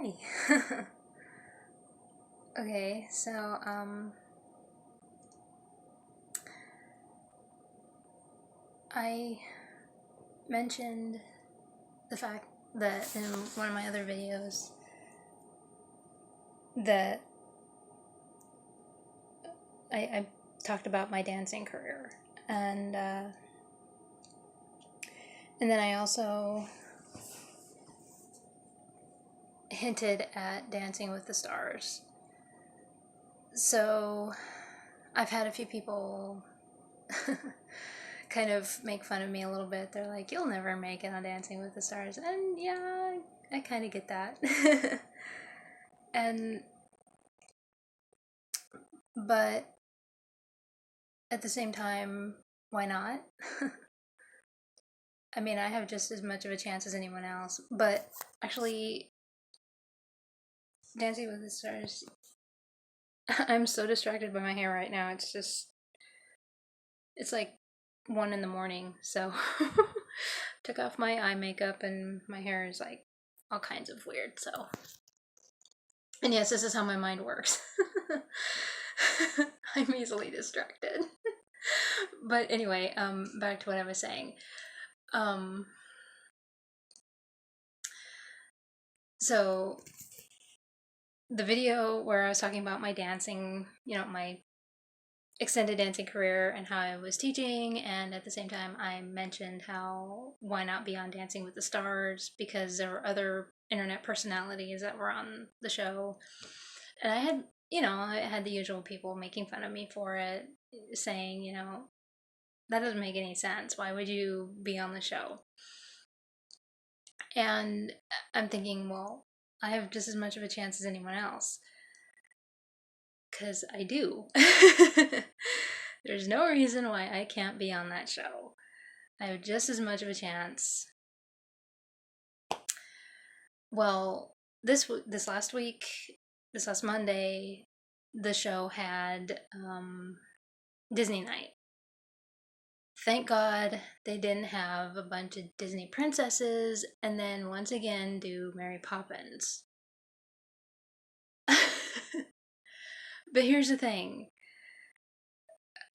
Hi. Okay, so, I mentioned the fact that in one of my other videos that I talked about my dancing career, and then I also hinted at Dancing with the Stars. So, I've had a few people kind of make fun of me a little bit. They're like, "You'll never make it on Dancing with the Stars," and yeah, I kind of get that. and But at the same time, why not? I mean, I have just as much of a chance as anyone else. But actually, Dancing with the Stars, I'm so distracted by my hair right now. It's like 1 in the morning. So, took off my eye makeup and my hair is like all kinds of weird. So, and yes, this is how my mind works. I'm easily distracted. But anyway, back to what I was saying. So the video where I was talking about my dancing, my extended dancing career and how I was teaching, and at the same time I mentioned how why not be on Dancing with the Stars because there were other internet personalities that were on the show. And I had the usual people making fun of me for it, saying, that doesn't make any sense. Why would you be on the show? And I'm thinking, well, I have just as much of a chance as anyone else. Because I do. There's no reason why I can't be on that show. I have just as much of a chance. Well, this last week, this last Monday, the show had Disney night. Thank God they didn't have a bunch of Disney princesses and then once again do Mary Poppins. But here's the thing.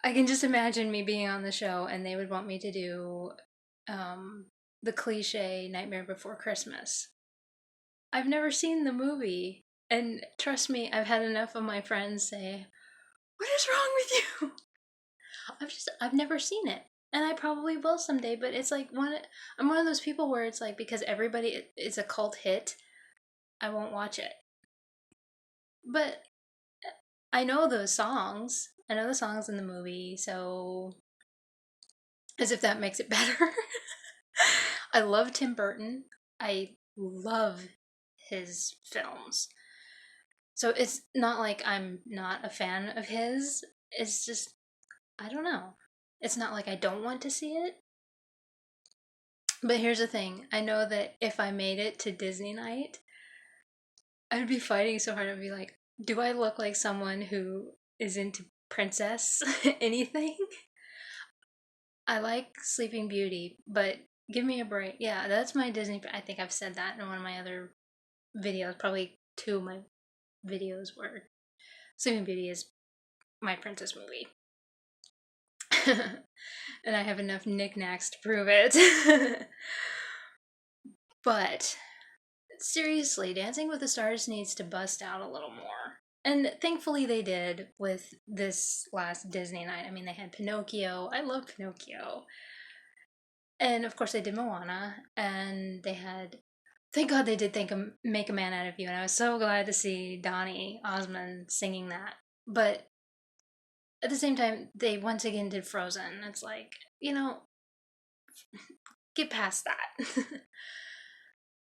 I can just imagine me being on the show and they would want me to do the cliche Nightmare Before Christmas. I've never seen the movie, and trust me, I've had enough of my friends say, "What is wrong with you?" I've never seen it, and I probably will someday. But it's like I'm one of those people where it's like because everybody it's a cult hit, I won't watch it. But I know those songs. I know the songs in the movie, so as if that makes it better. I love Tim Burton. I love his films. So it's not like I'm not a fan of his. It's just, I don't know. It's not like I don't want to see it. But here's the thing I know that if I made it to Disney night, I'd be fighting so hard. I'd be like, do I look like someone who is into princess anything? I like Sleeping Beauty, but give me a break. Yeah, that's my Disney. I think I've said that in one of my other videos. Probably two of my videos where Sleeping Beauty is my princess movie. And I have enough knickknacks to prove it. But seriously, Dancing with the Stars needs to bust out a little more. And thankfully they did with this last Disney night. I mean, they had Pinocchio. I love Pinocchio. And of course they did Moana. And they had, thank God they did Make a Man Out of You. And I was so glad to see Donny Osmond singing that. But at the same time, they once again did Frozen. It's like, get past that.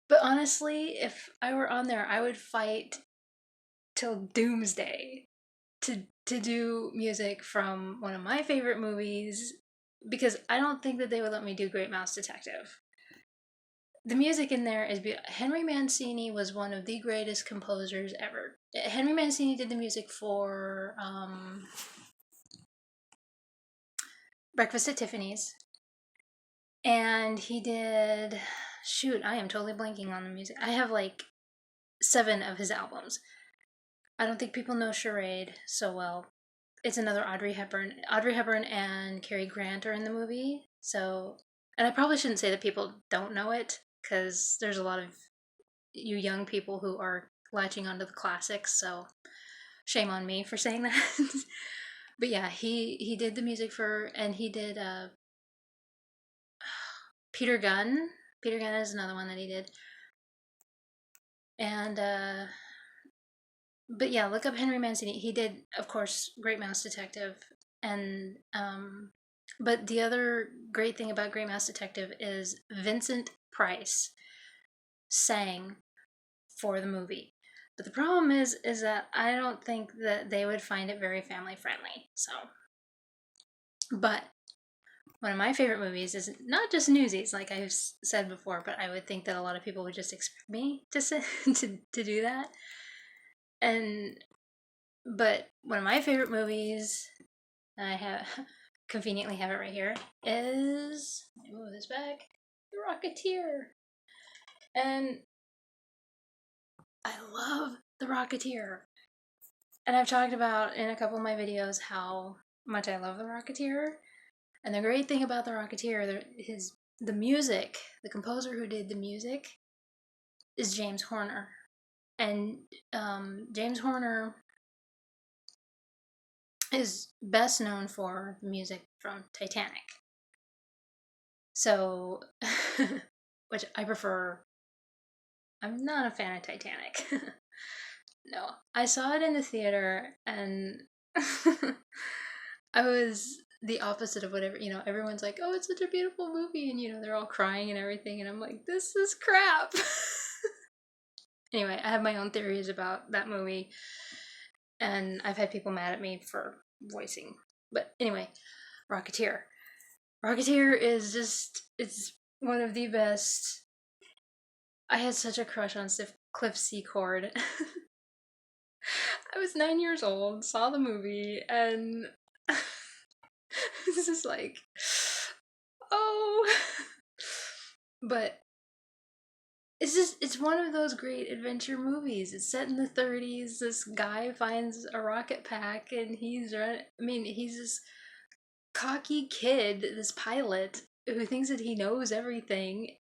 But honestly, if I were on there, I would fight till doomsday to do music from one of my favorite movies because I don't think that they would let me do Great Mouse Detective. The music in there is beautiful. Henry Mancini was one of the greatest composers ever. Henry Mancini did the music for Breakfast at Tiffany's. And he did, shoot, I am totally blanking on the music. I have like 7 of his albums. I don't think people know Charade so well. It's another Audrey Hepburn. Audrey Hepburn and Cary Grant are in the movie. So, and I probably shouldn't say that people don't know it, because there's a lot of you young people who are latching onto the classics. So, shame on me for saying that. But yeah, he did the music for, and he did Peter Gunn. Peter Gunn is another one that he did. And but yeah, look up Henry Mancini. He did, of course, Great Mouse Detective, and but the other great thing about Great Mouse Detective is Vincent Price sang for the movie. But the problem is that I don't think that they would find it very family friendly. So, but one of my favorite movies is not just Newsies, like I've said before, but I would think that a lot of people would just expect me to to do that. And but one of my favorite movies, I have conveniently have it right here, is, let me move this back, The Rocketeer. And I love The Rocketeer. And I've talked about in a couple of my videos how much I love The Rocketeer. And the great thing about The Rocketeer, the music, the composer who did the music is James Horner. And James Horner is best known for the music from Titanic. So, which I prefer. I'm not a fan of Titanic. No, I saw it in the theater, and I was the opposite of whatever, everyone's like, oh, it's such a beautiful movie, and they're all crying and everything, and I'm like, this is crap. Anyway, I have my own theories about that movie, and I've had people mad at me for voicing. But anyway, Rocketeer. Rocketeer is just, it's one of the best. I had such a crush on Cliff Secord. I was 9 years old, saw the movie, and this is like, oh. But it's one of those great adventure movies. It's set in the 30s. This guy finds a rocket pack, and he's this cocky kid, this pilot who thinks that he knows everything.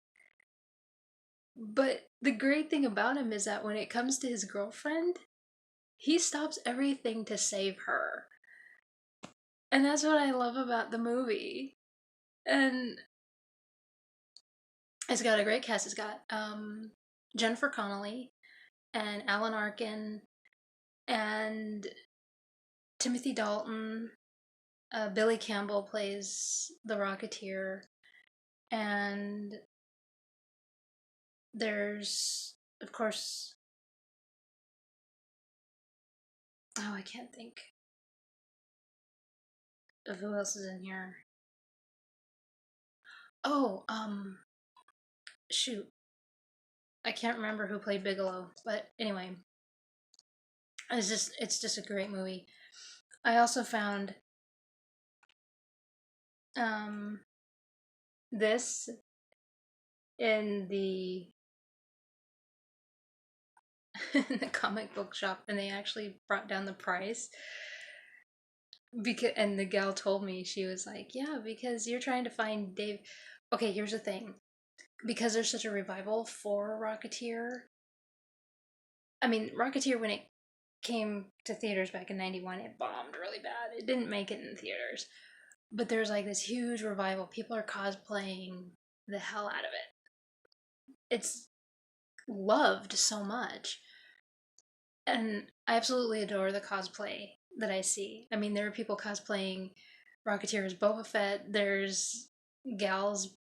But the great thing about him is that when it comes to his girlfriend, he stops everything to save her. And that's what I love about the movie. And it's got a great cast. It's got Jennifer Connelly and Alan Arkin and Timothy Dalton. Billy Campbell plays the Rocketeer. And there's, of course, oh, I can't think of who else is in here. Oh, shoot. I can't remember who played Bigelow, but anyway, it's just a great movie. I also found um this in the in the comic book shop, and they actually brought down the price, because, and the gal told me, she was like, yeah, because you're trying to find Dave. Okay, here's the thing, because there's such a revival for Rocketeer. I mean, Rocketeer, when it came to theaters back in 91, it bombed really bad. It didn't make it in theaters, but there's like this huge revival. People are cosplaying the hell out of it. It's loved so much. And I absolutely adore the cosplay that I see. I mean, there are people cosplaying Rocketeer as Boba Fett. There's gals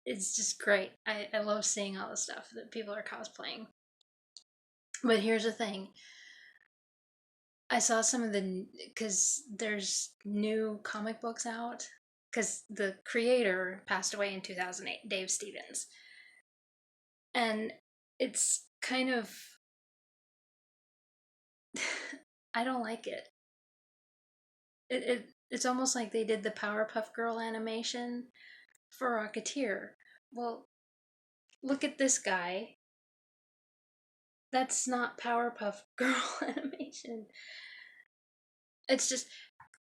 it's just great. I love seeing all the stuff that people are cosplaying. But here's the thing. I saw some of because there's new comic books out, because the creator passed away in 2008, Dave Stevens. And it's kind of, I don't like it. It's almost like they did the Powerpuff Girl animation for Rocketeer. Well, look at this guy. That's not Powerpuff Girl animation. It's just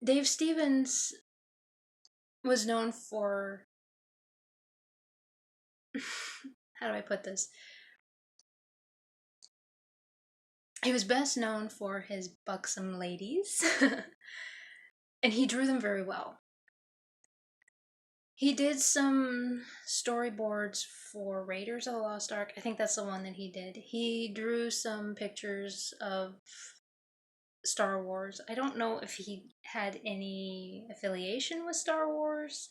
Dave Stevens was known for how do I put this? He was best known for his buxom ladies, and he drew them very well. He did some storyboards for Raiders of the Lost Ark. I think that's the one that he did. He drew some pictures of Star Wars. I don't know if he had any affiliation with Star Wars,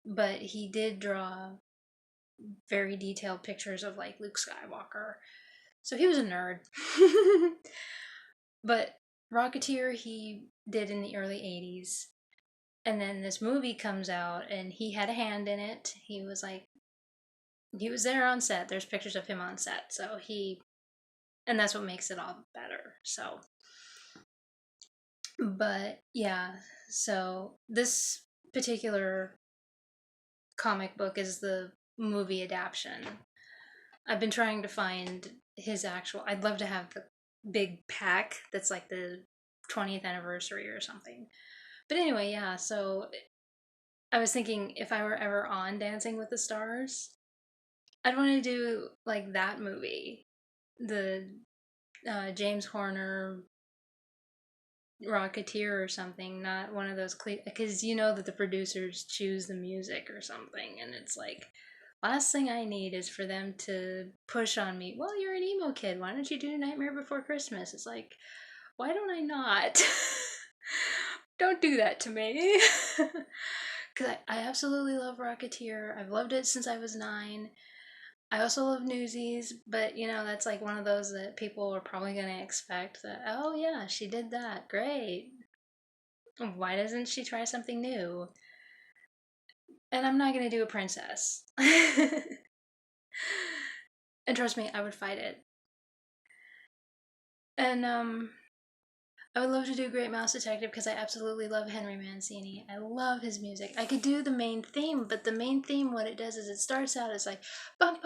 but he did draw very detailed pictures of like Luke Skywalker. So he was a nerd. But Rocketeer he did in the early 80s. And then this movie comes out and he had a hand in it. He was like he was there on set. There's pictures of him on set. So he and that's what makes it all better. So but yeah, so this particular comic book is the movie adaptation. I've been trying to find his actual. I'd love to have the big pack that's like the 20th anniversary or something. But anyway, yeah, so I was thinking if I were ever on Dancing with the Stars, I'd want to do like that movie. The James Horner Rocketeer or something, not one of those because you know that the producers choose the music or something, and it's like last thing I need is for them to push on me. Well, you're an emo kid. Why don't you do Nightmare Before Christmas? It's like, why don't I not? Don't do that to me. Because I absolutely love Rocketeer. I've loved it since I was 9. I also love Newsies, but you know, that's like one of those that people are probably going to expect that, oh yeah, she did that. Great. Why doesn't she try something new? And I'm not going to do a princess. And trust me, I would fight it. And I would love to do Great Mouse Detective because I absolutely love Henry Mancini. I love his music. I could do the main theme, but the main theme, what it does is it starts out as like, and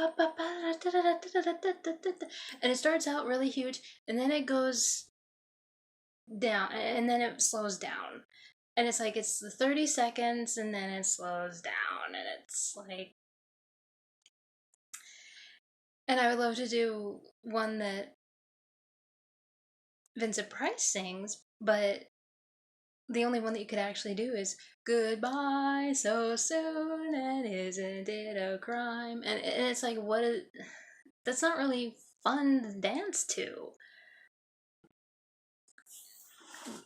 it starts out really huge, and then it goes down, and then it slows down. And it's like, it's the 30 seconds, and then it slows down, and it's like, and I would love to do one that Vincent Price sings, but the only one that you could actually do is goodbye so soon and isn't it a crime, and it's like what is that's not really fun to dance to,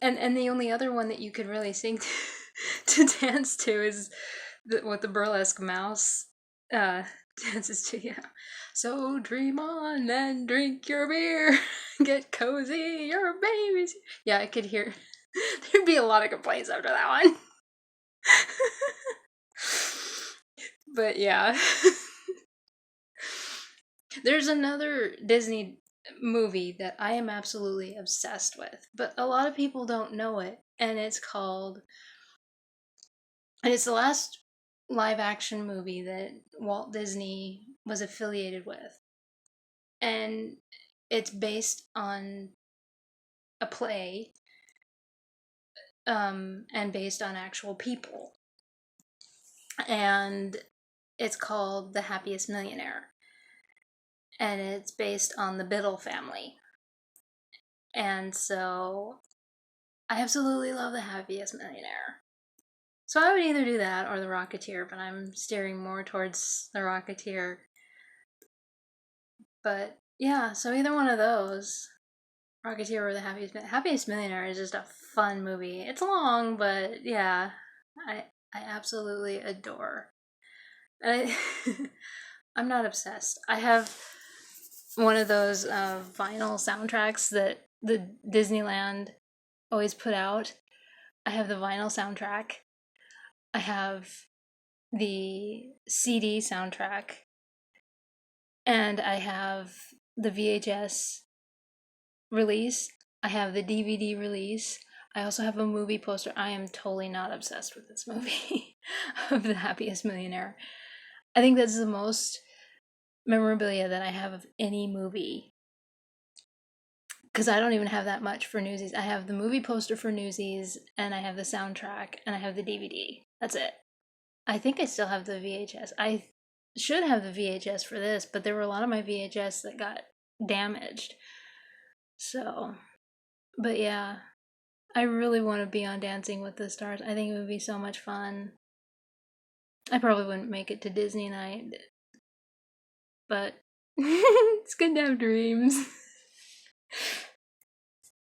and the only other one that you could really sing to dance to is what the burlesque mouse uh dances to. Yeah, so dream on and drink your beer, get cozy, your babies. Yeah, I could hear there'd be a lot of complaints after that one. But yeah. There's another Disney movie that I am absolutely obsessed with, but a lot of people don't know it, and it's the last live action movie that Walt Disney was affiliated with. And it's based on a play and based on actual people. And it's called The Happiest Millionaire. And it's based on the Biddle family. And so I absolutely love The Happiest Millionaire. So I would either do that or The Rocketeer, but I'm steering more towards The Rocketeer. But yeah, so either one of those, Rocketeer or The Happiest Millionaire is just a fun movie. It's long, but yeah, I absolutely adore. I, I'm not obsessed. I have one of those vinyl soundtracks that the Disneyland always put out. I have the vinyl soundtrack. I have the CD soundtrack. And I have the VHS release. I have the DVD release. I also have a movie poster. I am totally not obsessed with this movie of The Happiest Millionaire. I think that's the most memorabilia that I have of any movie because I don't even have that much for Newsies. I have the movie poster for Newsies, and I have the soundtrack, and I have the DVD. That's it. I think I still have the VHS. I should have the VHS for this, but there were a lot of my VHS that got damaged. So, but yeah, I really want to be on Dancing with the Stars. I think it would be so much fun. I probably wouldn't make it to Disney night, but it's good to have dreams.